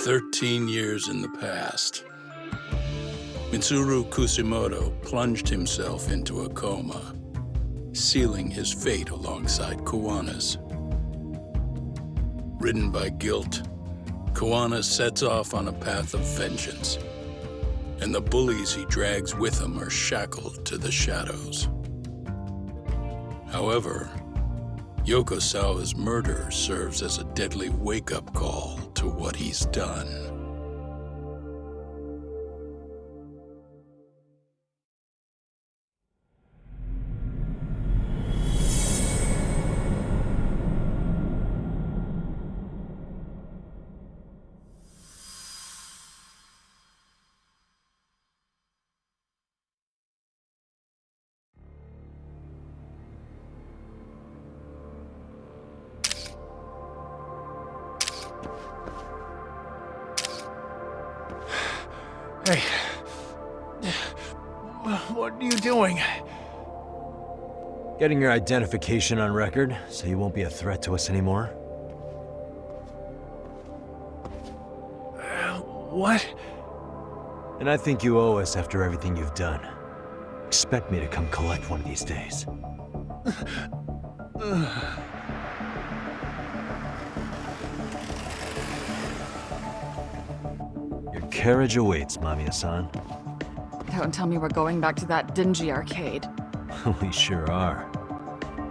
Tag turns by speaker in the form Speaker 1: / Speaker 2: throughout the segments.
Speaker 1: 13 years in the past. Mitsuru Kusimoto plunged himself into a coma, sealing his fate alongside Kawana's. Ridden by guilt, Kawana sets off on a path of vengeance, and the bullies he drags with him are shackled to the shadows. However, Yokosawa's murder serves as a deadly wake-up call to what he's done.
Speaker 2: Hey, what are you doing?
Speaker 3: Getting your identification on record, so you won't be a threat to us anymore.
Speaker 2: What?
Speaker 3: And I think you owe us after everything you've done. Expect me to come collect one of these days. Your carriage awaits, Mamiya-san.
Speaker 4: Don't tell me we're going back to that dingy arcade.
Speaker 3: We sure are.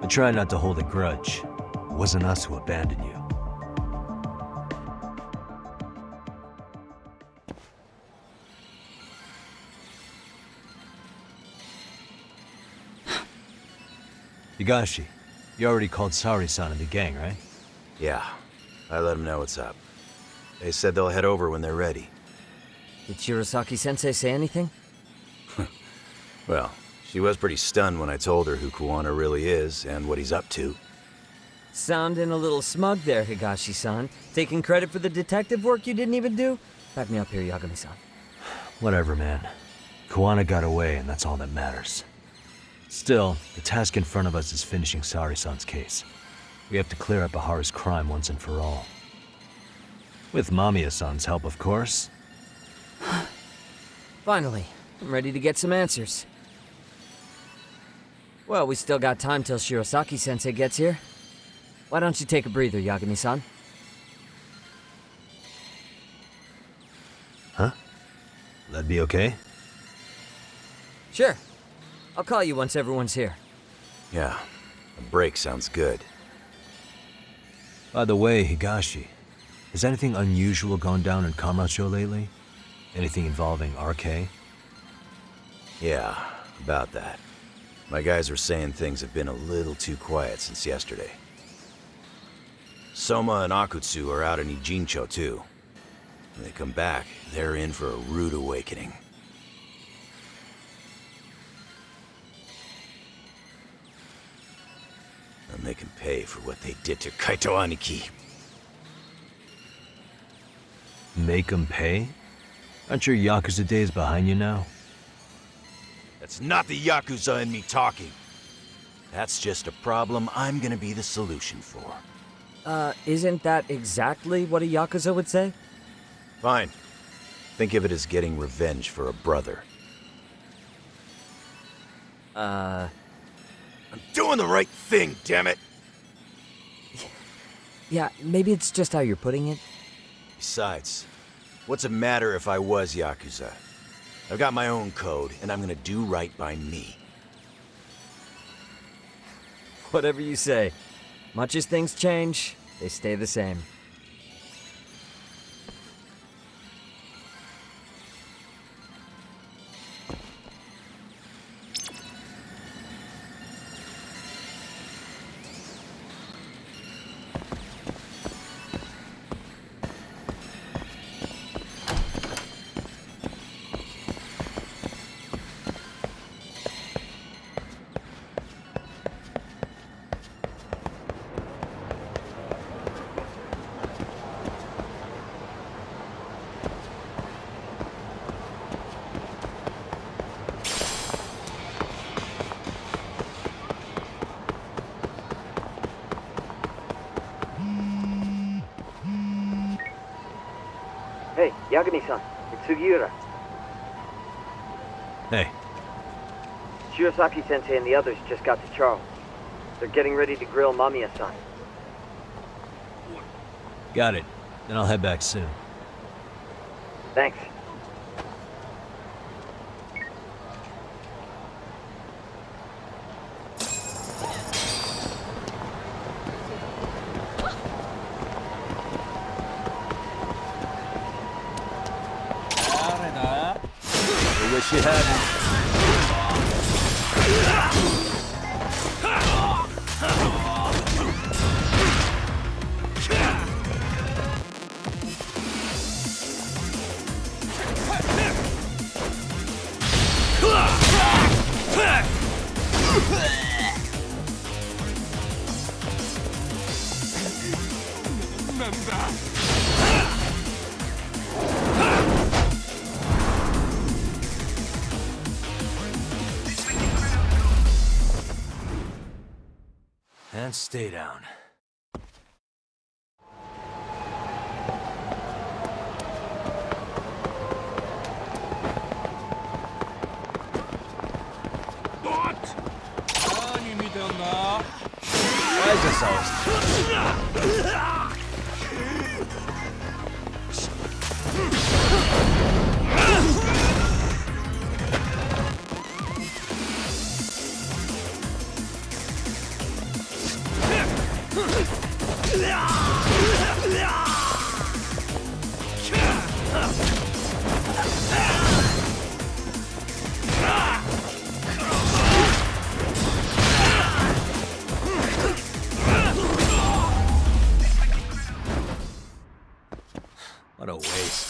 Speaker 3: But try not to hold a grudge. It wasn't us who abandoned you. Higashi, you already called Sari-san and the gang, right?
Speaker 5: Yeah, I let them know what's up. They said they'll head over when they're ready.
Speaker 6: Did Shirosaki-sensei say anything?
Speaker 5: Well, she was pretty stunned when I told her who Kawana really is and what he's up to.
Speaker 6: Sounding a little smug there, Higashi-san. Taking credit for the detective work you didn't even do? Back me up here, Yagami-san.
Speaker 3: Whatever, man. Kawana got away, and that's all that matters. Still, the task in front of us is finishing Sari-san's case. We have to clear up Ahara's crime once and for all. With Mamiya-san's help, of course.
Speaker 6: Finally, I'm ready to get some answers. Well, we still got time till Shirosaki-sensei gets here. Why don't you take a breather, Yagami-san?
Speaker 3: Huh? That'd be okay?
Speaker 6: Sure. I'll call you once everyone's here.
Speaker 5: Yeah, a break sounds good.
Speaker 3: By the way, Higashi, has anything unusual gone down in Kamacho lately? Anything involving RK?
Speaker 5: Yeah, about that. My guys were saying things have been a little too quiet since yesterday. Soma and Akutsu are out in Ijincho, too. When they come back, they're in for a rude awakening. And they can pay for what they did to Kaito Aniki.
Speaker 3: Make 'em pay? Aren't your Yakuza days behind you now?
Speaker 5: That's not the Yakuza in me talking. That's just a problem I'm gonna be the solution for.
Speaker 6: Isn't that exactly what a Yakuza would say?
Speaker 5: Fine. Think of it as getting revenge for a brother. I'm doing the right thing, damn it!
Speaker 6: Yeah, maybe it's just how you're putting it.
Speaker 5: Besides, what's it matter if I was Yakuza? I've got my own code, and I'm gonna do right by me.
Speaker 6: Whatever you say. Much as things change, they stay the same.
Speaker 7: Yagami-san, it's Sugiura.
Speaker 3: Hey,
Speaker 7: Shirosaki-sensei and the others just got to Charles. They're getting ready to grill Mamiya-san.
Speaker 3: got it. Then I'll head back soon.
Speaker 7: Thanks.
Speaker 3: I wish you hadn't. And stay down. Why is this always... What a waste.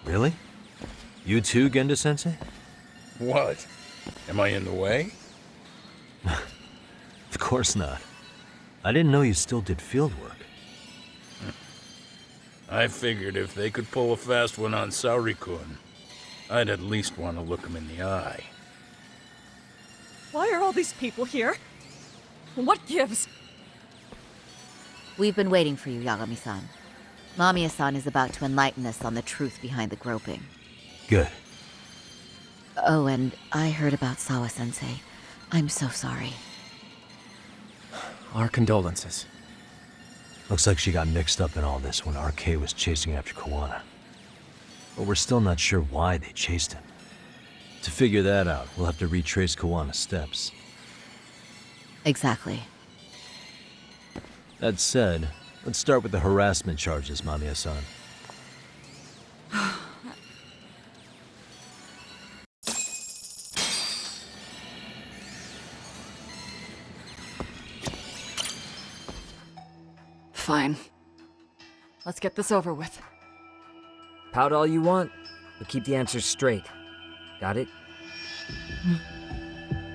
Speaker 3: Really? You too, Genda-sensei?
Speaker 1: What? Am I in the way?
Speaker 3: Of course not. I didn't know you still did field work.
Speaker 1: I figured if they could pull a fast one on Saori-kun, I'd at least want to look him in the eye.
Speaker 4: Why are all these people here? What gives?
Speaker 8: We've been waiting for you, Yagami-san. Mamiya-san is about to enlighten us on the truth behind the groping.
Speaker 3: Good.
Speaker 8: Oh, and I heard about Sawa-sensei. I'm so sorry.
Speaker 2: Our condolences.
Speaker 3: Looks like she got mixed up in all this when RK was chasing after Kawana. But we're still not sure why they chased him. To figure that out, we'll have to retrace Kawana's steps.
Speaker 8: Exactly.
Speaker 3: That said, let's start with the harassment charges, Mamiya-san.
Speaker 4: Fine. Let's get this over with.
Speaker 6: Pout all you want, but keep the answers straight. Got it?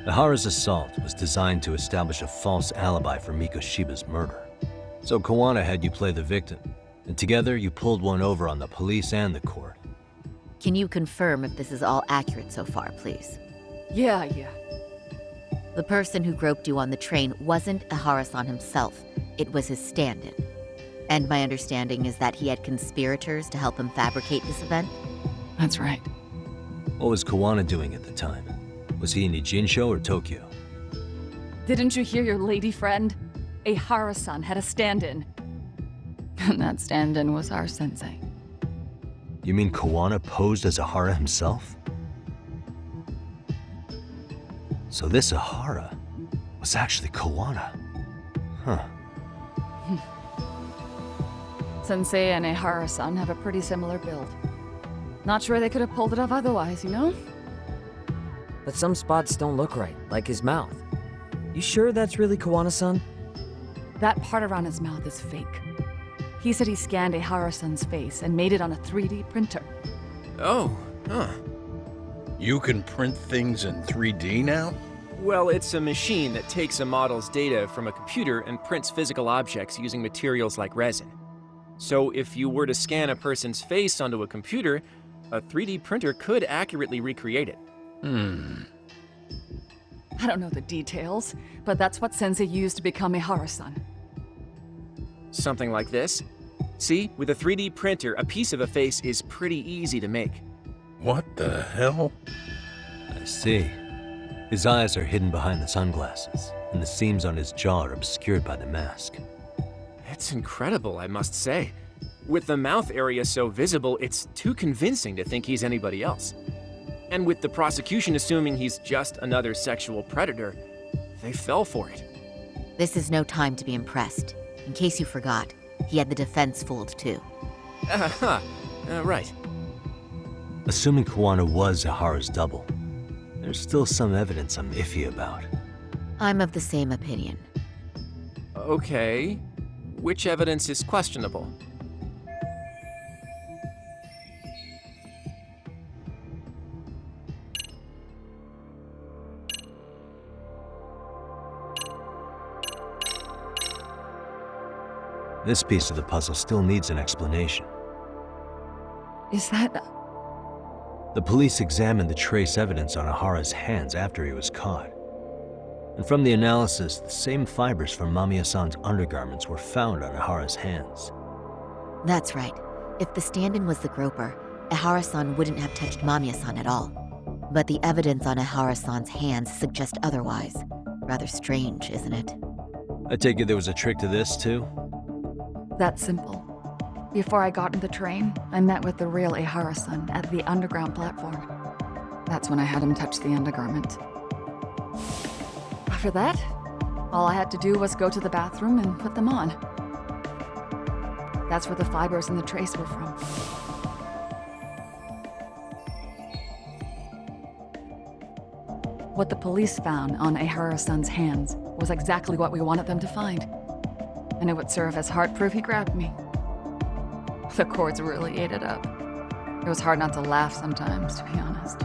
Speaker 3: Ihara's assault was designed to establish a false alibi for Mikoshiba's murder. So Kawana had you play the victim, and together you pulled one over on the police and the court.
Speaker 8: Can you confirm if this is all accurate so far, please?
Speaker 4: Yeah.
Speaker 8: The person who groped you on the train wasn't Ihara-san himself. It was his stand-in. And my understanding is that he had conspirators to help him fabricate this event?
Speaker 4: That's right.
Speaker 3: What was Kawana doing at the time? Was he in Ijinsho or Tokyo?
Speaker 4: Didn't you hear your lady friend? Ihara-san had a stand-in. And that stand-in was our sensei.
Speaker 3: You mean Kawana posed as Ihara himself? So this Ihara was actually Kawana. Huh.
Speaker 4: Sensei and Ihara-san have a pretty similar build. Not sure they could have pulled it off otherwise, you know?
Speaker 6: But some spots don't look right, like his mouth. You sure that's really Kawana-san?
Speaker 4: That part around his mouth is fake. He said he scanned Ihara-san's face and made it on a 3D printer.
Speaker 2: Oh, huh.
Speaker 1: You can print things in 3D now?
Speaker 9: Well, it's a machine that takes a model's data from a computer and prints physical objects using materials like resin. So if you were to scan a person's face onto a computer, a 3D printer could accurately recreate it.
Speaker 4: I don't know the details, but that's what Sensei used to become a Harusan.
Speaker 9: Something like this. See, with a 3D printer, a piece of a face is pretty easy to make.
Speaker 1: What the hell?
Speaker 3: I see. His eyes are hidden behind the sunglasses, and the seams on his jaw are obscured by the mask.
Speaker 9: It's incredible, I must say. With the mouth area so visible, it's too convincing to think he's anybody else. And with the prosecution assuming he's just another sexual predator, they fell for it.
Speaker 8: This is no time to be impressed. In case you forgot, he had the defense fooled too.
Speaker 9: Right.
Speaker 3: Assuming Kawana was Ihara's double, there's still some evidence I'm iffy about.
Speaker 8: I'm of the same opinion.
Speaker 9: Okay. Which evidence is questionable?
Speaker 3: This piece of the puzzle still needs an explanation.
Speaker 4: Is that...
Speaker 3: The police examined the trace evidence on Ihara's hands after he was caught. And from the analysis, the same fibers from Mamiya-san's undergarments were found on Ihara's hands.
Speaker 8: That's right. If the stand-in was the groper, Ihara-san wouldn't have touched Mamiya-san at all. But the evidence on Ihara-san's hands suggests otherwise. Rather strange, isn't it?
Speaker 3: I take it there was a trick to this, too?
Speaker 4: That's simple. Before I got in the train, I met with the real Ihara-san at the underground platform. That's when I had him touch the undergarment. After that, all I had to do was go to the bathroom and put them on. That's where the fibers in the trace were from. What the police found on Ihara-san's hands was exactly what we wanted them to find. And it would serve as hard proof he grabbed me. The courts really ate it up. It was hard not to laugh sometimes, to be honest.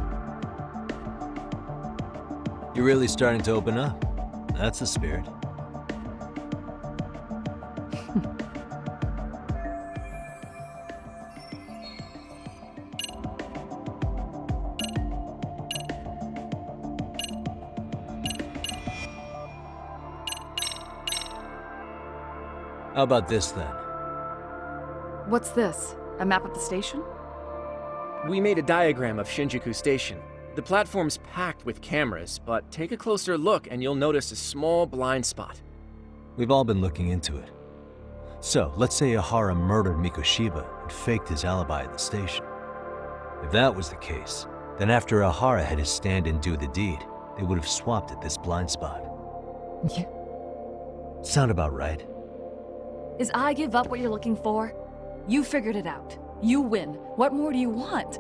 Speaker 3: You're really starting to open up. That's the spirit. How about this, then?
Speaker 4: What's this? A map of the station?
Speaker 9: We made a diagram of Shinjuku Station. The platform's packed with cameras, but take a closer look and you'll notice a small blind spot.
Speaker 3: We've all been looking into it. So, let's say Ihara murdered Mikoshiba and faked his alibi at the station. If that was the case, then after Ihara had his stand-in do the deed, they would have swapped at this blind spot.
Speaker 4: Yeah.
Speaker 3: Sound about right?
Speaker 4: Is I give up what you're looking for? You figured it out. You win. What more do you want?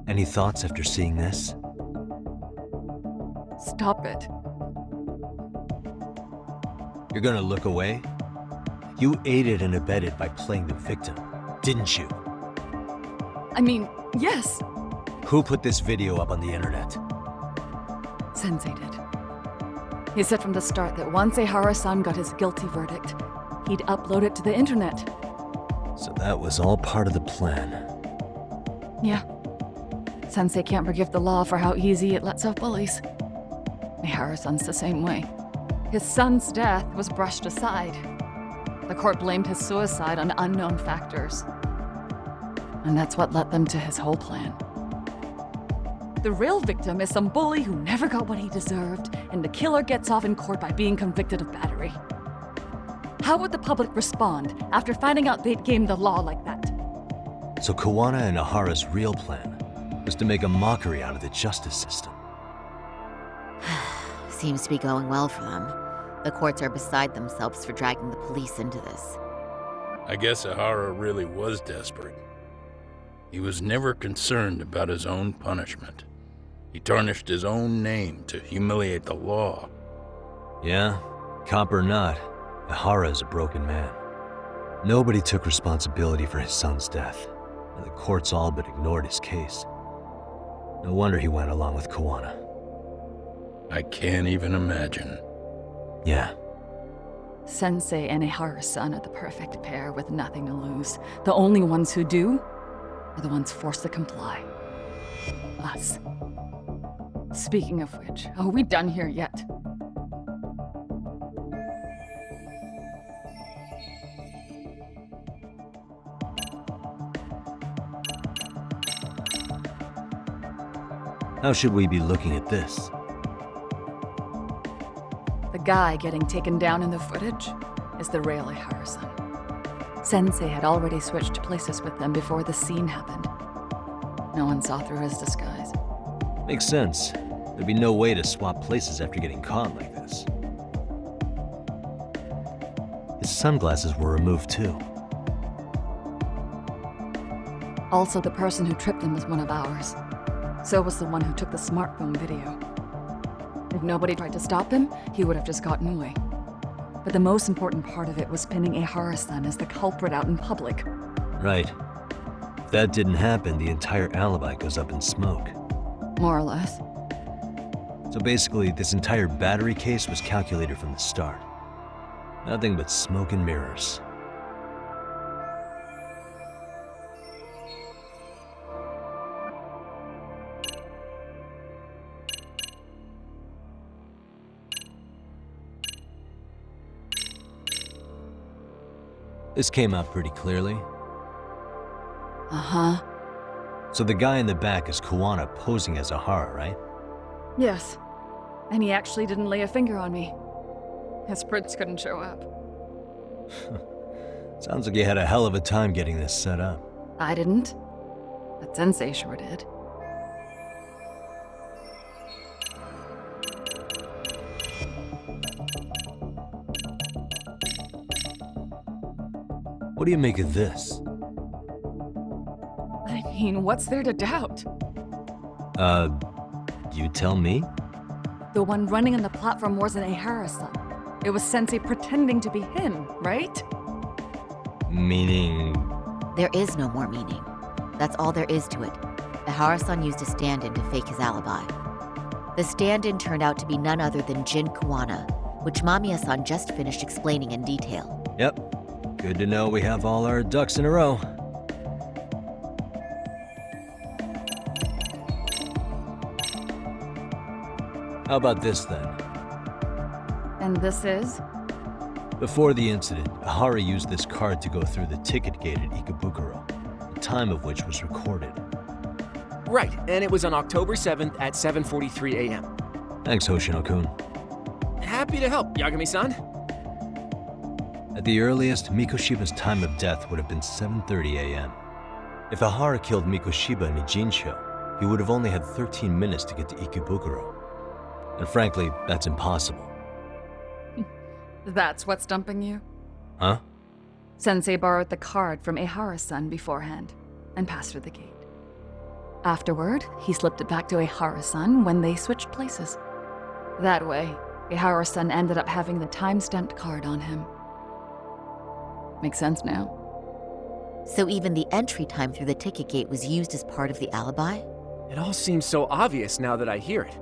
Speaker 3: Any thoughts after seeing this?
Speaker 4: Stop it.
Speaker 3: You're gonna look away? You aided and abetted by playing the victim, didn't you?
Speaker 4: I mean, yes.
Speaker 3: Who put this video up on the internet?
Speaker 4: Sensei did. He said from the start that once Ihara-san got his guilty verdict, he'd upload it to the internet.
Speaker 3: So that was all part of the plan.
Speaker 4: Yeah. Sensei can't forgive the law for how easy it lets off bullies. Ihara-san's the same way. His son's death was brushed aside. The court blamed his suicide on unknown factors. And that's what led them to his whole plan. The real victim is some bully who never got what he deserved, and the killer gets off in court by being convicted of battery. How would the public respond after finding out they'd gamed the law like that?
Speaker 3: So Kawana and Ihara's real plan was to make a mockery out of the justice system.
Speaker 8: Seems to be going well for them. The courts are beside themselves for dragging the police into this.
Speaker 1: I guess Ihara really was desperate. He was never concerned about his own punishment. He tarnished his own name to humiliate the law.
Speaker 3: Yeah, cop or not, Ihara is a broken man. Nobody took responsibility for his son's death, and the courts all but ignored his case. No wonder he went along with Kuwana.
Speaker 1: I can't even imagine.
Speaker 3: Yeah.
Speaker 4: Sensei and Ihara-san are the perfect pair with nothing to lose. The only ones who do are the ones forced to comply. Us. Speaking of which, are we done here yet?
Speaker 3: How should we be looking at this?
Speaker 4: The guy getting taken down in the footage is the real Ihara-san. Sensei had already switched places with them before the scene happened. No one saw through his disguise.
Speaker 3: Makes sense. There'd be no way to swap places after getting caught like this. His sunglasses were removed too.
Speaker 4: Also, the person who tripped him was one of ours. So was the one who took the smartphone video. If nobody tried to stop him, he would have just gotten away. But the most important part of it was pinning Ihara-san as the culprit out in public.
Speaker 3: Right. If that didn't happen, the entire alibi goes up in smoke.
Speaker 4: More or less.
Speaker 3: So basically, this entire battery case was calculated from the start. Nothing but smoke and mirrors. This came out pretty clearly.
Speaker 4: Uh-huh.
Speaker 3: So the guy in the back is Kuwana posing as Ihara, right?
Speaker 4: Yes. And he actually didn't lay a finger on me. His prints couldn't show up.
Speaker 3: Sounds like you had a hell of a time getting this set up.
Speaker 4: I didn't. But Sensei sure did.
Speaker 3: What do you make of this?
Speaker 4: I mean, what's there to doubt?
Speaker 3: You tell me?
Speaker 4: The one running on the platform wasn't Ihara-san. It was Sensei pretending to be him, right?
Speaker 3: Meaning...
Speaker 8: There is no more meaning. That's all there is to it. Ihara-san used a stand-in to fake his alibi. The stand-in turned out to be none other than Jin Kuwana, which Mamiya-san just finished explaining in detail.
Speaker 3: Yep. Good to know we have all our ducks in a row. How about this then?
Speaker 4: And this is?
Speaker 3: Before the incident, Ihara used this card to go through the ticket gate at Ikebukuro, the time of which was recorded.
Speaker 9: Right, and it was on October 7th at 7:43 a.m.
Speaker 3: Thanks, Hoshino-kun.
Speaker 9: Happy to help, Yagami-san.
Speaker 3: At the earliest, Mikoshiba's time of death would have been 7:30 a.m. If Ihara killed Mikoshiba in Ijincho, he would have only had 13 minutes to get to Ikebukuro. And frankly, that's impossible.
Speaker 4: That's what's stumping you?
Speaker 3: Huh?
Speaker 4: Sensei borrowed the card from Ihara-san beforehand and passed through the gate. Afterward, he slipped it back to Ihara-san when they switched places. That way, Ihara-san ended up having the time-stamped card on him. Makes sense now?
Speaker 8: So even the entry time through the ticket gate was used as part of the alibi?
Speaker 9: It all seems so obvious now that I hear it.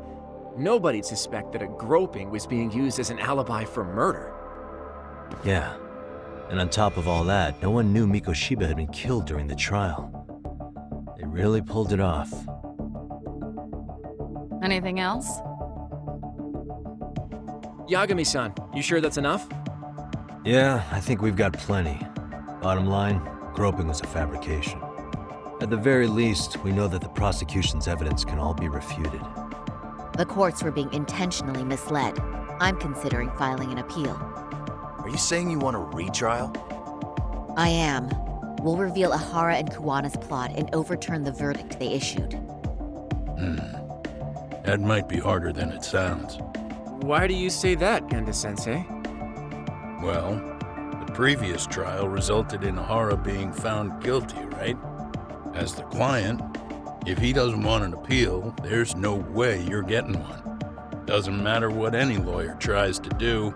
Speaker 9: Nobody'd suspect that a groping was being used as an alibi for murder.
Speaker 3: Yeah. And on top of all that, no one knew Mikoshiba had been killed during the trial. They really pulled it off.
Speaker 4: Anything else?
Speaker 9: Yagami-san, you sure that's enough?
Speaker 3: Yeah, I think we've got plenty. Bottom line, groping was a fabrication. At the very least, we know that the prosecution's evidence can all be refuted.
Speaker 8: The courts were being intentionally misled. I'm considering filing an appeal.
Speaker 5: Are you saying you want a retrial?
Speaker 8: I am. We'll reveal Ihara and Kuwana's plot and overturn the verdict they issued.
Speaker 1: That might be harder than it sounds.
Speaker 9: Why do you say that, Genda-sensei?
Speaker 1: Well, the previous trial resulted in Ihara being found guilty, right? As the client, if he doesn't want an appeal, there's no way you're getting one. Doesn't matter what any lawyer tries to do.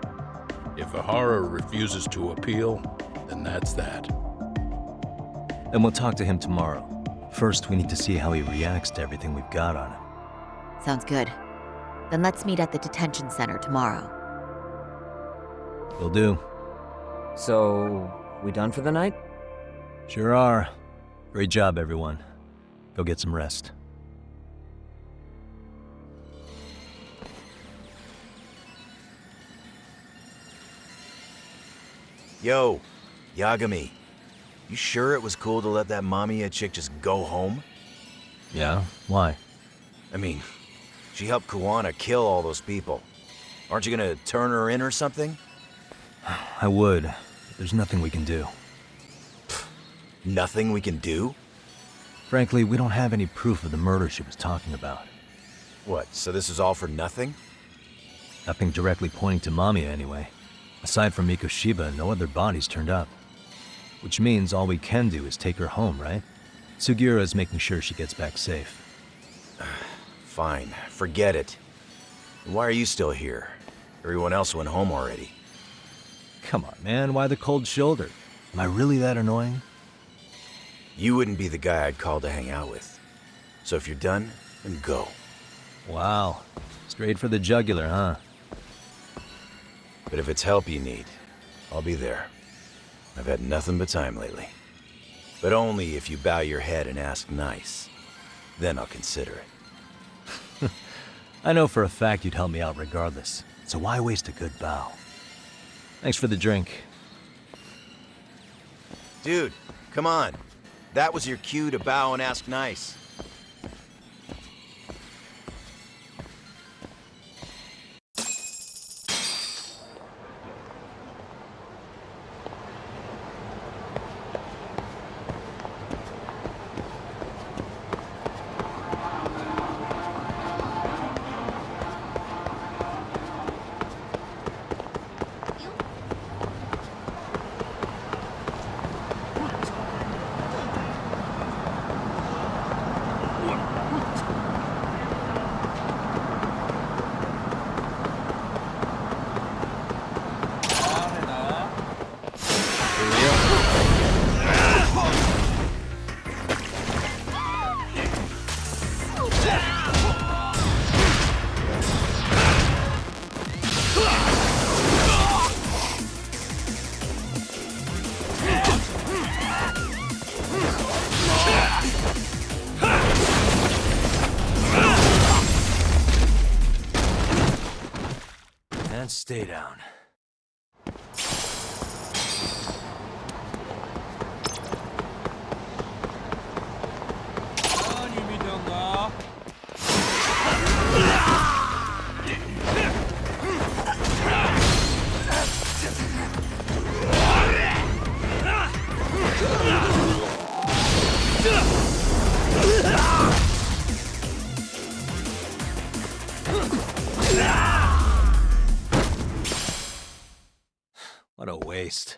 Speaker 1: If Ahara refuses to appeal, then that's that.
Speaker 3: Then we'll talk to him tomorrow. First, we need to see how he reacts to everything we've got on him.
Speaker 8: Sounds good. Then let's meet at the detention center tomorrow.
Speaker 3: Will do.
Speaker 6: So, we done for the night?
Speaker 3: Sure are. Great job, everyone. Go get some rest.
Speaker 5: Yo, Yagami. You sure it was cool to let that Mamiya chick just go home?
Speaker 3: Yeah? Why?
Speaker 5: I mean, she helped Kuwana kill all those people. Aren't you gonna turn her in or something?
Speaker 3: I would, but there's nothing we can do.
Speaker 5: Nothing we can do?
Speaker 3: Frankly, we don't have any proof of the murder she was talking about.
Speaker 5: What, so this is all for nothing?
Speaker 3: Nothing directly pointing to Mamiya anyway. Aside from Mikoshiba, no other bodies turned up. Which means all we can do is take her home, right? Sugiura's making sure she gets back safe.
Speaker 5: Fine, forget it. Why are you still here? Everyone else went home already.
Speaker 3: Come on, man, why the cold shoulder? Am I really that annoying?
Speaker 5: You wouldn't be the guy I'd call to hang out with. So if you're done, then go.
Speaker 3: Wow. Straight for the jugular, huh?
Speaker 5: But if it's help you need, I'll be there. I've had nothing but time lately. But only if you bow your head and ask nice. Then I'll consider it.
Speaker 3: I know for a fact you'd help me out regardless, so why waste a good bow? Thanks for the drink.
Speaker 5: Dude, come on. That was your cue to bow and ask nice.
Speaker 3: And stay down. What a waste.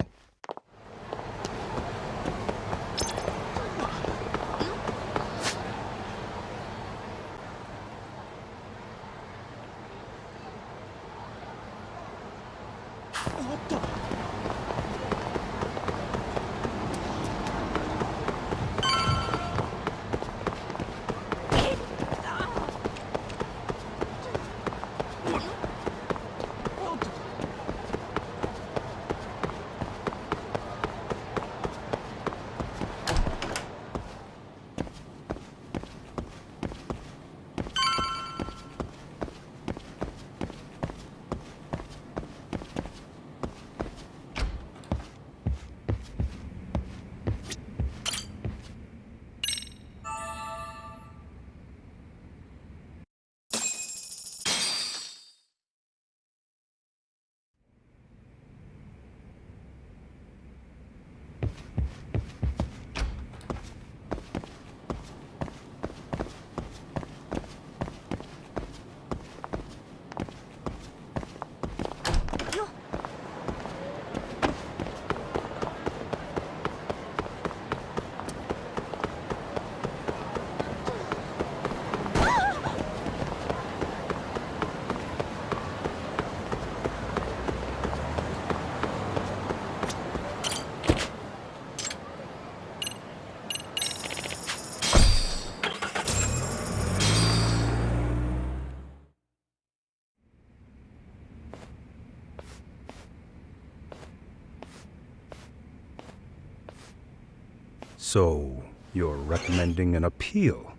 Speaker 10: So, you're recommending an appeal?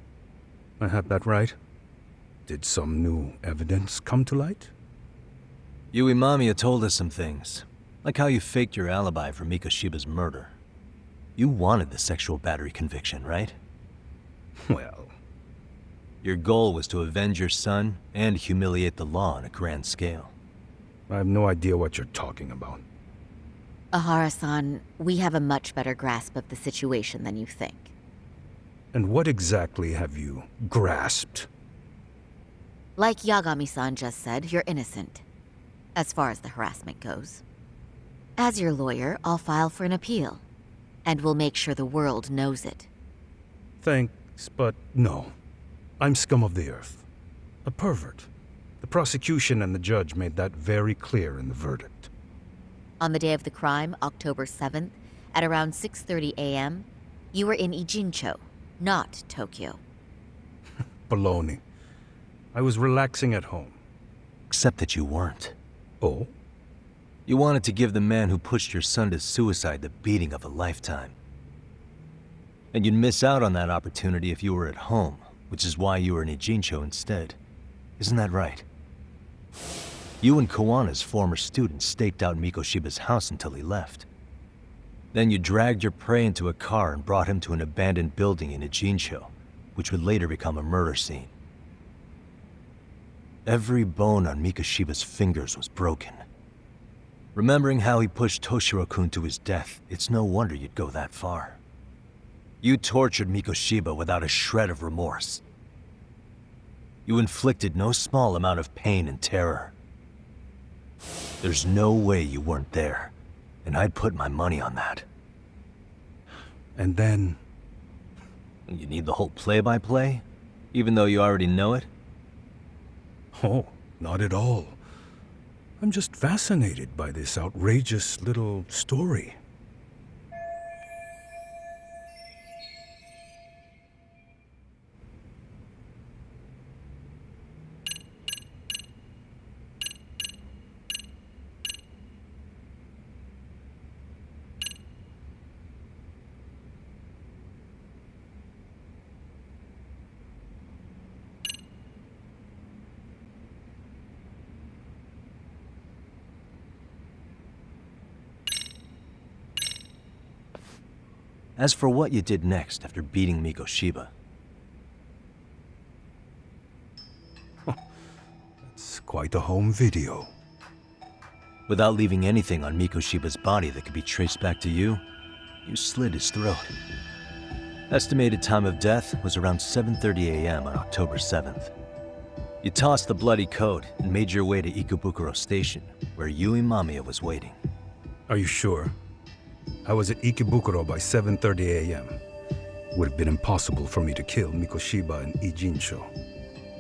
Speaker 10: I have that right? Did some new evidence come to light?
Speaker 3: Yui Mamiya told us some things, like how you faked your alibi for Mikoshiba's murder. You wanted the sexual battery conviction, right?
Speaker 10: Well...
Speaker 3: Your goal was to avenge your son and humiliate the law on a grand scale.
Speaker 10: I have no idea what you're talking about.
Speaker 8: Ahara-san, we have a much better grasp of the situation than you think.
Speaker 10: And what exactly have you grasped?
Speaker 8: Like Yagami-san just said, you're innocent. As far as the harassment goes. As your lawyer, I'll file for an appeal. And we'll make sure the world knows it.
Speaker 10: Thanks, but no. I'm scum of the earth. A pervert. The prosecution and the judge made that very clear in the verdict.
Speaker 8: On the day of the crime, October 7th, at around 6:30 a.m., you were in Ijincho, not Tokyo.
Speaker 10: Baloney. I was relaxing at home.
Speaker 3: Except that you weren't.
Speaker 10: Oh?
Speaker 3: You wanted to give the man who pushed your son to suicide the beating of a lifetime. And you'd miss out on that opportunity if you were at home, which is why you were in Ijincho instead. Isn't that right? You and Kawana's former student staked out Mikoshiba's house until he left. Then you dragged your prey into a car and brought him to an abandoned building in Ijincho, which would later become a murder scene. Every bone on Mikoshiba's fingers was broken. Remembering how he pushed Toshiro-kun to his death, it's no wonder you'd go that far. You tortured Mikoshiba without a shred of remorse. You inflicted no small amount of pain and terror. There's no way you weren't there, and I'd put my money on that.
Speaker 10: And then...
Speaker 3: You need the whole play-by-play, even though you already know it?
Speaker 10: Oh, not at all. I'm just fascinated by this outrageous little story.
Speaker 3: As for what you did next after beating Mikoshiba...
Speaker 10: It's quite a home video.
Speaker 3: Without leaving anything on Mikoshiba's body that could be traced back to you, you slit his throat. Estimated time of death was around 7:30 a.m. on October 7th. You tossed the bloody coat and made your way to Ikebukuro Station, where Yui Mamiya was waiting.
Speaker 10: Are you sure? I was at Ikebukuro by 7:30 a.m. Would have been impossible for me to kill Mikoshiba in Ijincho.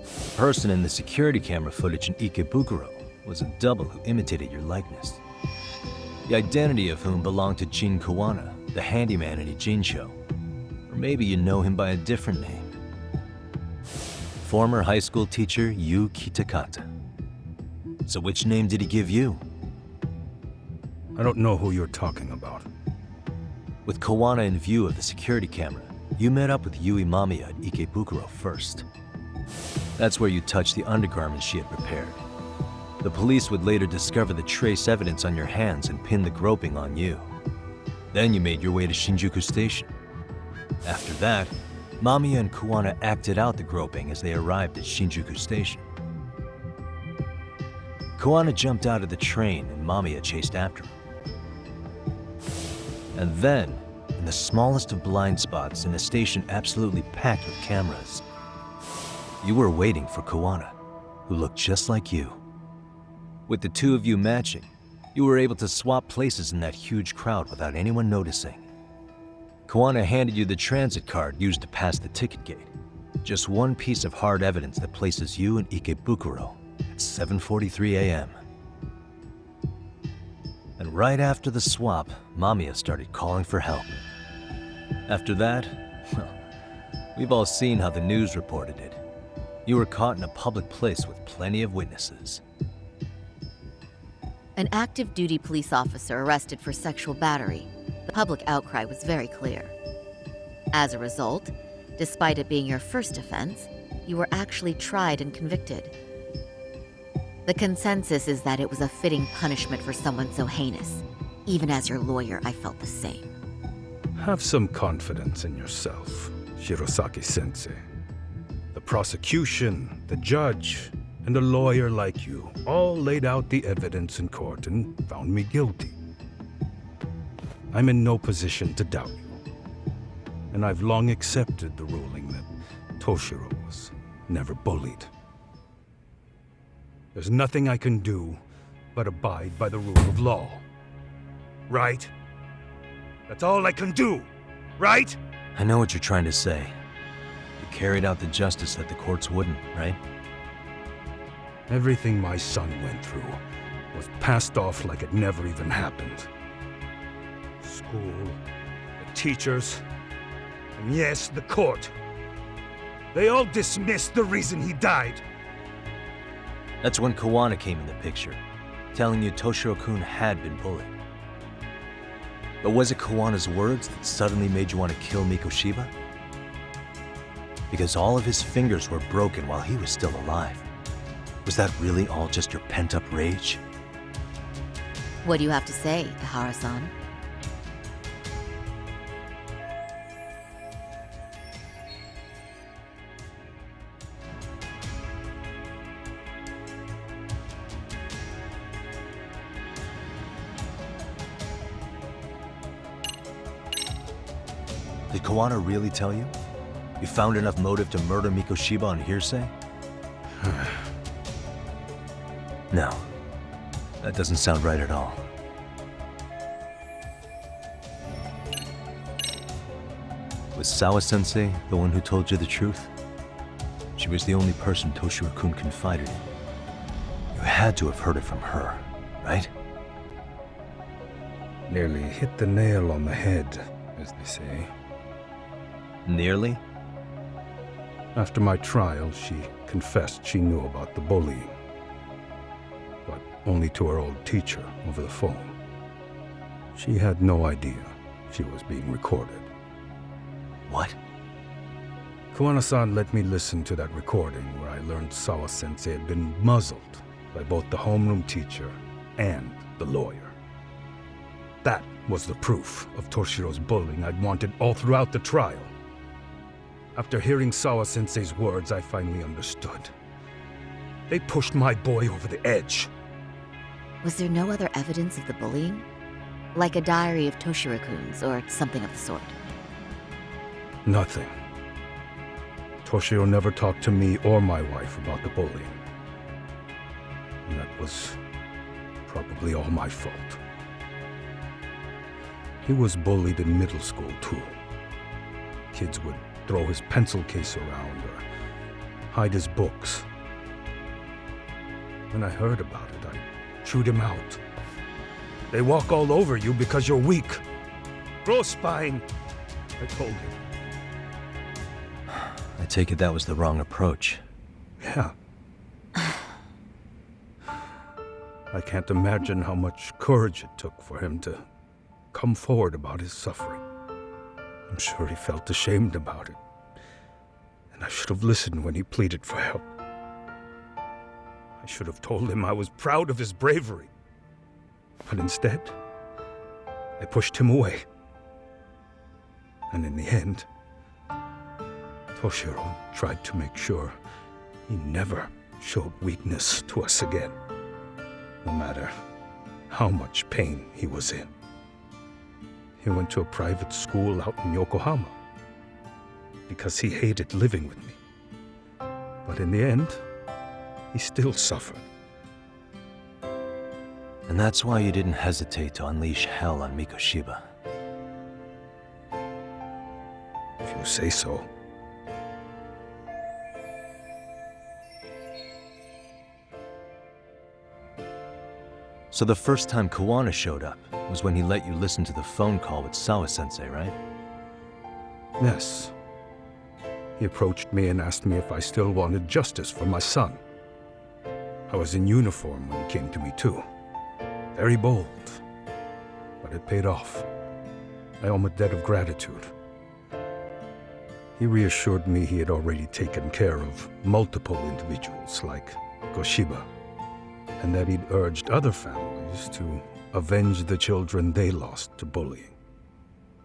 Speaker 3: The person in the security camera footage in Ikebukuro was a double who imitated your likeness. The identity of whom belonged to Jin Kawana, the handyman in Ijincho. Or maybe you know him by a different name. Former high school teacher Yu Kitakata. So which name did he give you?
Speaker 10: I don't know who you're talking about.
Speaker 3: With Kawana in view of the security camera, you met up with Yui Mamiya at Ikebukuro first. That's where you touched the undergarments she had prepared. The police would later discover the trace evidence on your hands and pin the groping on you. Then you made your way to Shinjuku Station. After that, Mamiya and Kawana acted out the groping as they arrived at Shinjuku Station. Kawana jumped out of the train and Mamiya chased after him. And then, in the smallest of blind spots in a station absolutely packed with cameras, you were waiting for Kawana, who looked just like you. With the two of you matching, you were able to swap places in that huge crowd without anyone noticing. Kawana handed you the transit card used to pass the ticket gate. Just one piece of hard evidence that places you in Ikebukuro at 7:43 a.m. And right after the swap, Mamiya started calling for help. After that, well, we've all seen how the news reported it. You were caught in a public place with plenty of witnesses.
Speaker 8: An active duty police officer arrested for sexual battery. The public outcry was very clear. As a result, despite it being your first offense, you were actually tried and convicted. The consensus is that it was a fitting punishment for someone so heinous. Even as your lawyer, I felt the same.
Speaker 10: Have some confidence in yourself, Shirosaki-sensei. The prosecution, the judge, and a lawyer like you all laid out the evidence in court and found me guilty. I'm in no position to doubt you, and I've long accepted the ruling that Toshiro was never bullied. There's nothing I can do but abide by the rule of law. Right? That's all I can do, right?
Speaker 3: I know what you're trying to say. You carried out the justice that the courts wouldn't, right?
Speaker 10: Everything my son went through was passed off like it never even happened. School, the teachers, and yes, the court. They all dismissed the reason he died.
Speaker 3: That's when Kawana came in the picture, telling you Toshiro-kun had been bullied. But was it Kawana's words that suddenly made you want to kill Mikoshiba? Because all of his fingers were broken while he was still alive. Was that really all just your pent-up rage?
Speaker 8: What do you have to say, Ihara-san?
Speaker 3: Did Kawana really tell you? You found enough motive to murder Mikoshiba on hearsay? No. That doesn't sound right at all. Was Sawa-sensei the one who told you the truth? She was the only person Toshiro-kun confided in. You had to have heard it from her, right?
Speaker 10: Nearly hit the nail on the head, as they say.
Speaker 3: Nearly?
Speaker 10: After my trial, she confessed she knew about the bullying. But only to her old teacher over the phone. She had no idea she was being recorded.
Speaker 3: What?
Speaker 10: Kawana-san let me listen to that recording where I learned Sawa-sensei had been muzzled by both the homeroom teacher and the lawyer. That was the proof of Toshiro's bullying I'd wanted all throughout the trial. After hearing Sawa-sensei's words, I finally understood. They pushed my boy over the edge.
Speaker 8: Was there no other evidence of the bullying? Like a diary of Toshiro-kun's or something of the sort?
Speaker 10: Nothing. Toshiro never talked to me or my wife about the bullying. And that was probably all my fault. He was bullied in middle school, too. Kids would throw his pencil case around or hide his books. When I heard about it, I chewed him out. They walk all over you because you're weak. Grow spine, I told him.
Speaker 3: I take it that was the wrong approach.
Speaker 10: Yeah. I can't imagine how much courage it took for him to come forward about his suffering. I'm sure he felt ashamed about it. And I should have listened when he pleaded for help. I should have told him I was proud of his bravery. But instead, I pushed him away. And in the end, Toshiro tried to make sure he never showed weakness to us again, no matter how much pain he was in. He went to a private school out in Yokohama because he hated living with me. But in the end, he still suffered.
Speaker 3: And that's why you didn't hesitate to unleash hell on Mikoshiba.
Speaker 10: If you say so.
Speaker 3: So the first time Kawana showed up was when he let you listen to the phone call with Sawa-sensei, right?
Speaker 10: Yes. He approached me and asked me if I still wanted justice for my son. I was in uniform when he came to me too. Very bold. But it paid off. I owe him a debt of gratitude. He reassured me he had already taken care of multiple individuals like Goshiba, and that he'd urged other families to avenge the children they lost to bullying.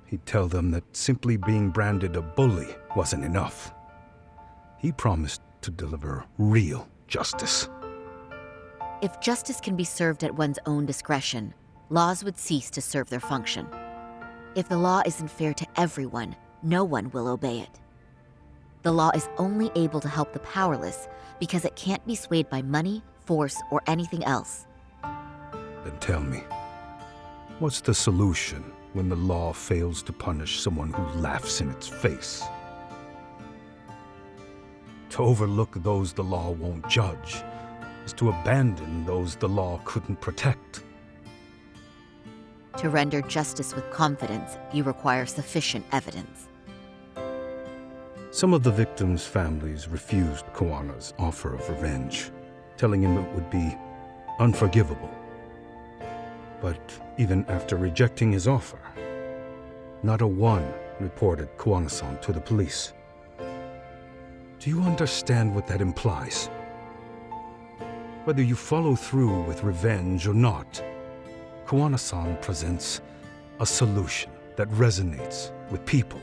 Speaker 10: He'd tell them that simply being branded a bully wasn't enough. He promised to deliver real justice.
Speaker 8: If justice can be served at one's own discretion, laws would cease to serve their function. If the law isn't fair to everyone, no one will obey it. The law is only able to help the powerless because it can't be swayed by money, force, or anything else.
Speaker 10: Then tell me, what's the solution when the law fails to punish someone who laughs in its face? To overlook those the law won't judge is to abandon those the law couldn't protect.
Speaker 8: To render justice with confidence, you require sufficient evidence.
Speaker 10: Some of the victims' families refused Kawana's offer of revenge, telling him it would be unforgivable. But even after rejecting his offer, not a one reported Kawana-san to the police. Do you understand what that implies? Whether you follow through with revenge or not, Kawana-san presents a solution that resonates with people.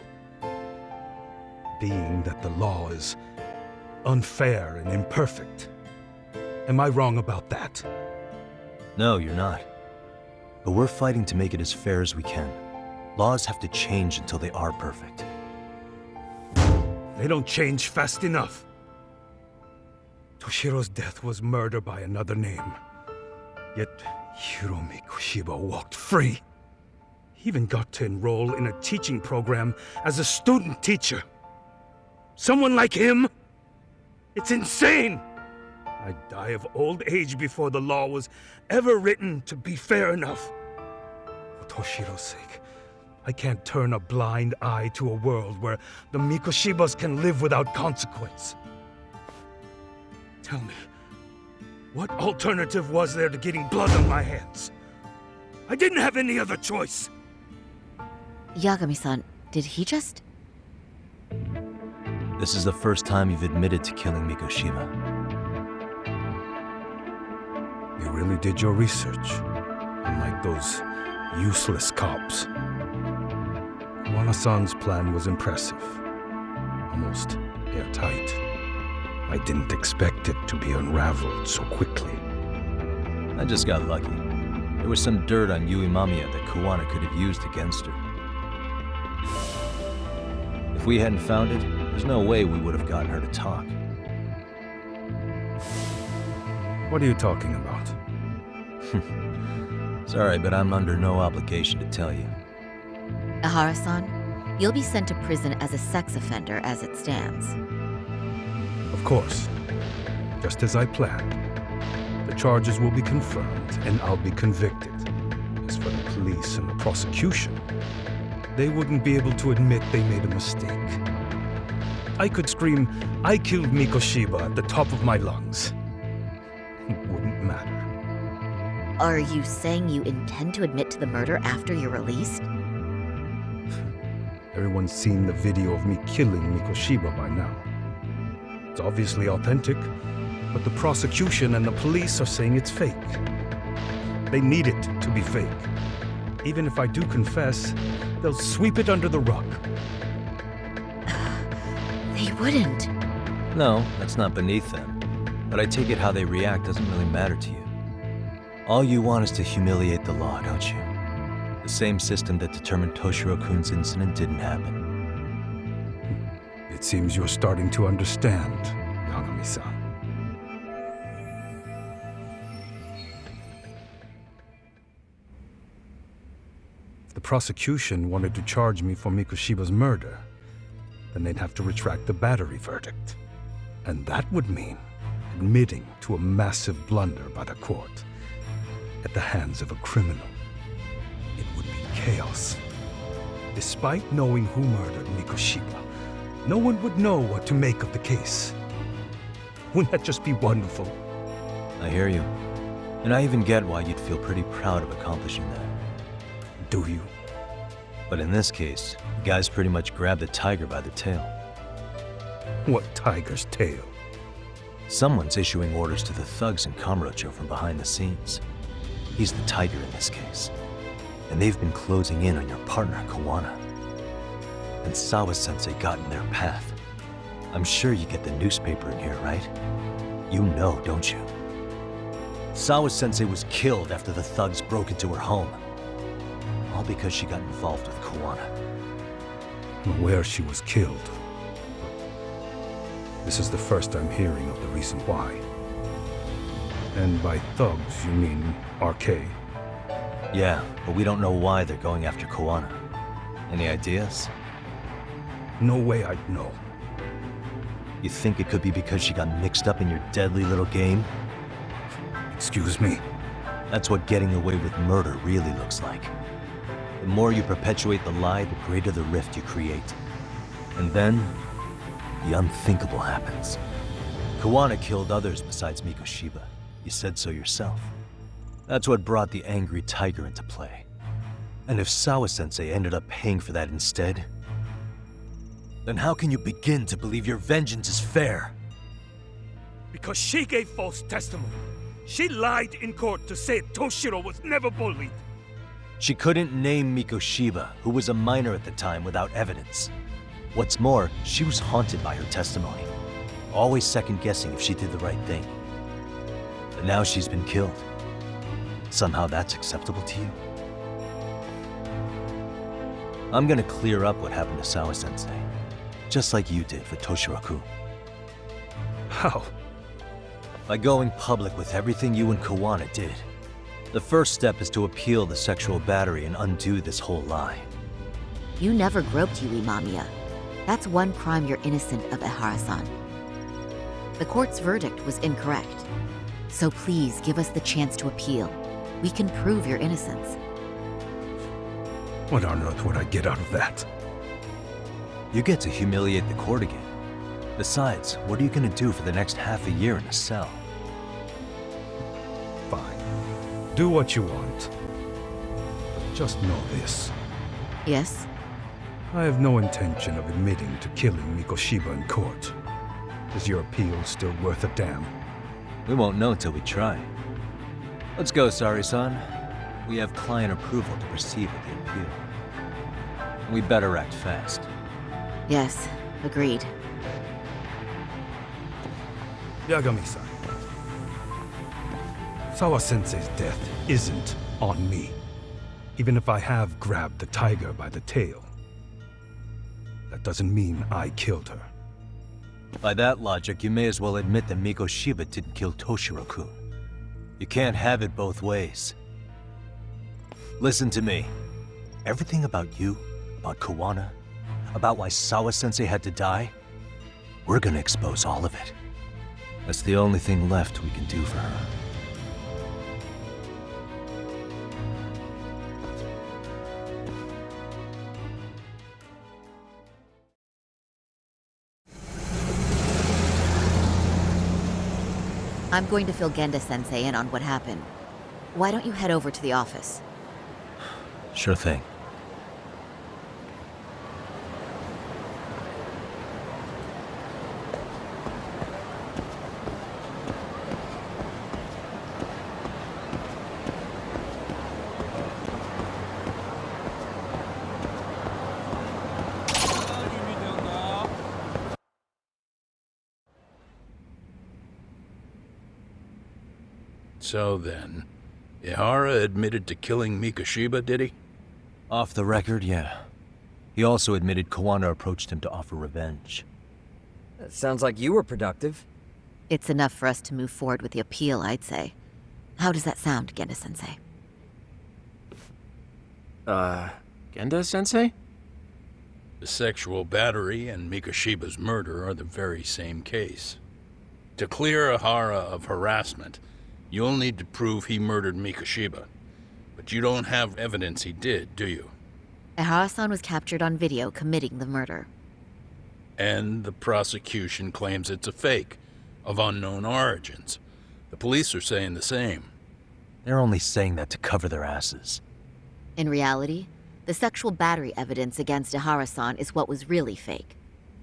Speaker 10: Being that the law is unfair and imperfect. Am I wrong about that?
Speaker 3: No, you're not. But we're fighting to make it as fair as we can. Laws have to change until they are perfect.
Speaker 10: They don't change fast enough. Toshiro's death was murder by another name. Yet Hiromi Kushiba walked free. He even got to enroll in a teaching program as a student teacher. Someone like him? It's insane! I'd die of old age before the law was ever written to be fair enough. For Toshiro's sake, I can't turn a blind eye to a world where the Mikoshibas can live without consequence. Tell me, what alternative was there to getting blood on my hands? I didn't have any other choice.
Speaker 8: Yagami-san, did he just...
Speaker 3: This is the first time you've admitted to killing Mikoshiba.
Speaker 10: You really did your research, unlike those useless cops. Kawana-san's plan was impressive, almost airtight. I didn't expect it to be unraveled so quickly.
Speaker 3: I just got lucky. There was some dirt on Yui Mamiya that Kawana could have used against her. If we hadn't found it, there's no way we would have gotten her to talk.
Speaker 10: What are you talking about?
Speaker 3: Sorry, but I'm under no obligation to tell you.
Speaker 8: Ahara-san, you'll be sent to prison as a sex offender as it stands.
Speaker 10: Of course. Just as I planned. The charges will be confirmed, and I'll be convicted. As for the police and the prosecution, they wouldn't be able to admit they made a mistake. I could scream, "I killed Mikoshiba" at the top of my lungs. It wouldn't matter.
Speaker 8: Are you saying you intend to admit to the murder after you're released?
Speaker 10: Everyone's seen the video of me killing Mikoshiba by now. It's obviously authentic, but the prosecution and the police are saying it's fake. They need it to be fake. Even if I do confess, they'll sweep it under the rug.
Speaker 8: They wouldn't.
Speaker 3: No, that's not beneath them. But I take it how they react doesn't really matter to you. All you want is to humiliate the law, don't you? The same system that determined Toshiro-kun's incident didn't happen.
Speaker 10: It seems you're starting to understand, Yagami-san. If the prosecution wanted to charge me for Mikoshiba's murder, then they'd have to retract the battery verdict. And that would mean admitting to a massive blunder by the court at the hands of a criminal. It would be chaos. Despite knowing who murdered Mikoshiba, no one would know what to make of the case. Wouldn't that just be wonderful?
Speaker 3: I hear you. And I even get why you'd feel pretty proud of accomplishing that.
Speaker 10: Do you?
Speaker 3: But in this case, the guys pretty much grabbed the tiger by the tail.
Speaker 10: What tiger's tail?
Speaker 3: Someone's issuing orders to the thugs in Kamurocho from behind the scenes. He's the tiger in this case. And they've been closing in on your partner, Kawana. And Sawa-sensei got in their path. I'm sure you get the newspaper in here, right? You know, don't you? Sawa-sensei was killed after the thugs broke into her home. All because she got involved with Kawana.
Speaker 10: I'm aware she was killed. This is the first I'm hearing of the reason why. And by thugs, you mean RK?
Speaker 3: Yeah, but we don't know why they're going after Kawana. Any ideas?
Speaker 10: No way I'd know.
Speaker 3: You think it could be because she got mixed up in your deadly little game?
Speaker 10: Excuse me?
Speaker 3: That's what getting away with murder really looks like. The more you perpetuate the lie, the greater the rift you create. And then, the unthinkable happens. Kawana killed others besides Mikoshiba. You said so yourself. That's what brought the angry tiger into play. And if Sawa-sensei ended up paying for that instead, then how can you begin to believe your vengeance is fair?
Speaker 2: Because she gave false testimony. She lied in court to say Toshiro was never bullied.
Speaker 3: She couldn't name Mikoshiba, who was a minor at the time, without evidence. What's more, she was haunted by her testimony, always second-guessing if she did the right thing. But now she's been killed. Somehow that's acceptable to you? I'm gonna clear up what happened to Sawa-sensei, just like you did for Toshiro-kun.
Speaker 10: How?
Speaker 3: By going public with everything you and Kawana did. The first step is to appeal the sexual battery and undo this whole lie.
Speaker 8: You never groped Yui Mamiya. That's one crime you're innocent of, Ehara-san. The court's verdict was incorrect. So please give us the chance to appeal. We can prove your innocence.
Speaker 10: What on earth would I get out of that?
Speaker 3: You get to humiliate the court again. Besides, what are you gonna do for the next half a year in a cell?
Speaker 10: Fine. Do what you want. But just know this.
Speaker 8: Yes?
Speaker 10: I have no intention of admitting to killing Mikoshiba in court. Is your appeal still worth a damn?
Speaker 3: We won't know till we try. Let's go, Sari-san. We have client approval to proceed with the appeal. And we better act fast.
Speaker 8: Yes, agreed.
Speaker 10: Yagami-san. Sawa-sensei's death isn't on me. Even if I have grabbed the tiger by the tail. That doesn't mean I killed her.
Speaker 3: By that logic, you may as well admit that Mikoshiba didn't kill Toshiro-kun. You can't have it both ways. Listen to me. Everything about you, about Kawana, about why Sawa-sensei had to die, we're gonna expose all of it. That's the only thing left we can do for her.
Speaker 8: I'm going to fill Genda-sensei in on what happened. Why don't you head over to the office?
Speaker 3: Sure thing.
Speaker 1: So then, Ihara admitted to killing Mikoshiba, did he?
Speaker 3: Off the record, yeah. He also admitted Kawana approached him to offer revenge.
Speaker 6: That sounds like you were productive.
Speaker 8: It's enough for us to move forward with the appeal, I'd say. How does that sound, Genda-sensei?
Speaker 9: Genda-sensei?
Speaker 1: The sexual battery and Mikoshiba's murder are the very same case. To clear Ihara of harassment, you'll need to prove he murdered Mikoshiba. But you don't have evidence he did, do you?
Speaker 8: Ehara-san was captured on video committing the murder.
Speaker 1: And the prosecution claims it's a fake, of unknown origins. The police are saying the same.
Speaker 3: They're only saying that to cover their asses.
Speaker 8: In reality, the sexual battery evidence against Ehara-san is what was really fake.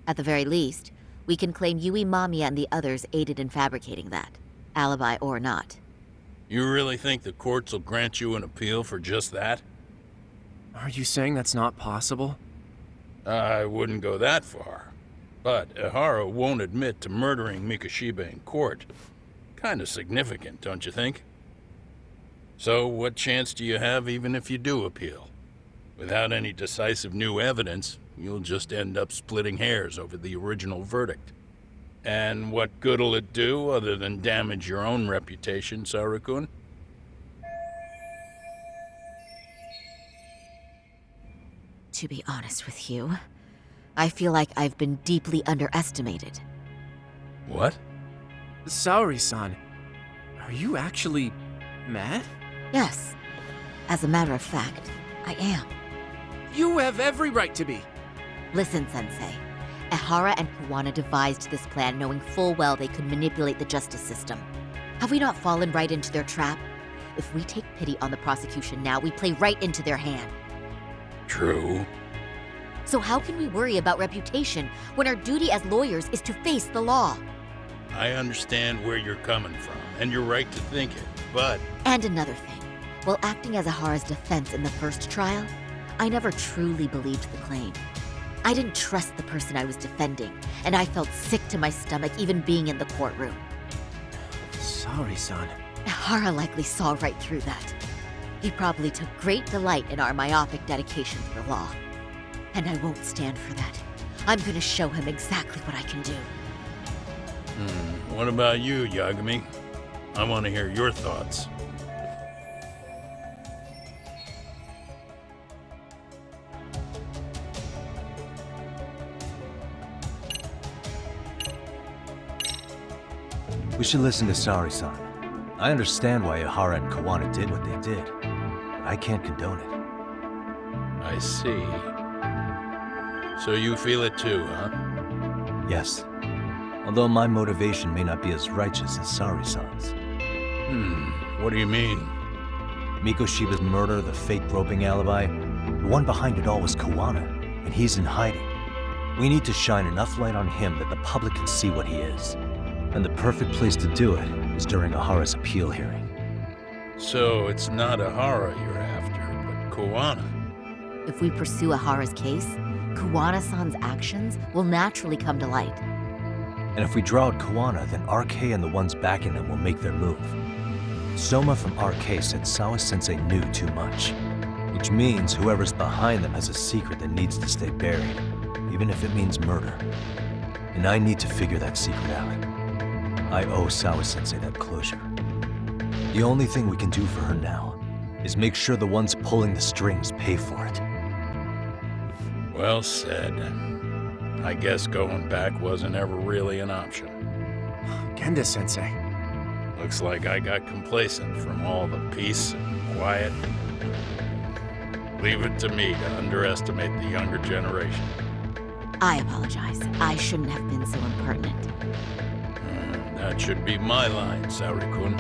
Speaker 8: At the very least, We can claim Yui, Mamiya, and the others aided in fabricating that, alibi or not.
Speaker 1: You really think the courts will grant you an appeal for just that?
Speaker 9: Are you saying that's not possible?
Speaker 1: I wouldn't go that far. But Ihara won't admit to murdering Mikoshiba in court. Kinda significant, don't you think? So what chance do you have even if you do appeal? Without any decisive new evidence, you'll just end up splitting hairs over the original verdict. And what good'll it do other than damage your own reputation, Saru-kun?
Speaker 8: To be honest with you, I feel like I've been deeply underestimated.
Speaker 1: What?
Speaker 9: Saori-san, are you actually mad?
Speaker 8: Yes. As a matter of fact, I am.
Speaker 9: You have every right to be.
Speaker 8: Listen, Sensei. Ihara and Kawana devised this plan knowing full well they could manipulate the justice system. Have we not fallen right into their trap? If we take pity on the prosecution now, we play right into their hand.
Speaker 1: True.
Speaker 8: So how can we worry about reputation when our duty as lawyers is to face the law?
Speaker 1: I understand where you're coming from, and you're right to think it, but...
Speaker 8: And another thing. While acting as Ihara's defense in the first trial, I never truly believed the claim. I didn't trust the person I was defending, and I felt sick to my stomach even being in the courtroom.
Speaker 9: Saori-san.
Speaker 8: Ihara likely saw right through that. He probably took great delight in our myopic dedication to the law. And I won't stand for that. I'm gonna show him exactly what I can do.
Speaker 1: What about you, Yagami? I want to hear your thoughts.
Speaker 3: We should listen to Saori-san. I understand why Ihara and Kawana did what they did, but I can't condone it.
Speaker 1: I see. So you feel it too, huh?
Speaker 3: Yes. Although my motivation may not be as righteous as Saori-san's.
Speaker 1: What do you mean?
Speaker 3: Mikoshiba's murder, the fake groping alibi, the one behind it all was Kawana, and he's in hiding. We need to shine enough light on him that the public can see what he is. And the perfect place to do it is during Ihara's appeal hearing.
Speaker 1: So it's not Ihara you're after, but Kawana.
Speaker 8: If we pursue Ihara's case, Kawana-san's actions will naturally come to light.
Speaker 3: And if we draw out Kawana, then RK and the ones backing them will make their move. Soma from RK said Sawa-sensei knew too much, which means whoever's behind them has a secret that needs to stay buried, even if it means murder. And I need to figure that secret out. I owe Sawa-sensei that closure. The only thing we can do for her now is make sure the ones pulling the strings pay for it.
Speaker 1: Well said. I guess going back wasn't ever really an option.
Speaker 9: Genda-sensei.
Speaker 1: Looks like I got complacent from all the peace and quiet. Leave it to me to underestimate the younger generation.
Speaker 8: I apologize. I shouldn't have been so impertinent.
Speaker 1: That should be my line, Saru-kun.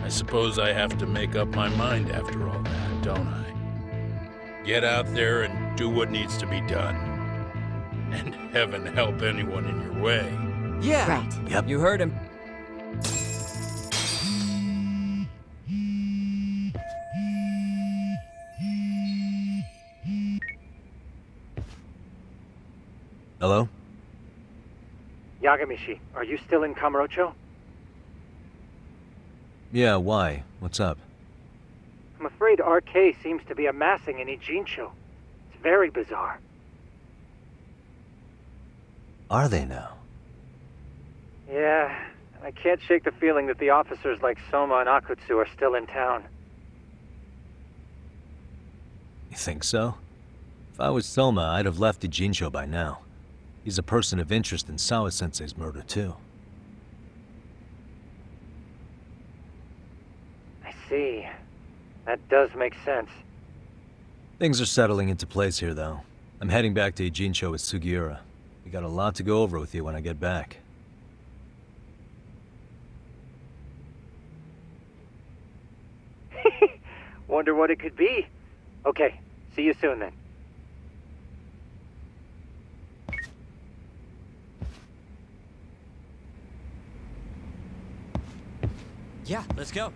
Speaker 1: I suppose I have to make up my mind after all that, don't I? Get out there and do what needs to be done. And heaven help anyone in your way.
Speaker 6: Yeah.
Speaker 8: Right.
Speaker 3: Yep.
Speaker 6: You heard him.
Speaker 3: Hello?
Speaker 7: Yagami-shi, are you still in Kamurocho?
Speaker 3: Yeah, why? What's up?
Speaker 7: I'm afraid RK seems to be amassing in Ijincho. It's very bizarre.
Speaker 3: Are they now?
Speaker 7: Yeah, I can't shake the feeling that the officers like Soma and Akutsu are still in town.
Speaker 3: You think so? If I was Soma, I'd have left Ijincho by now. He's a person of interest in Sawa-sensei's murder, too.
Speaker 7: I see. That does make sense.
Speaker 3: Things are settling into place here, though. I'm heading back to Ijincho with Sugiura. We got a lot to go over with you when I get back.
Speaker 7: Wonder what it could be. Okay, see you soon then.
Speaker 11: Yeah, let's go.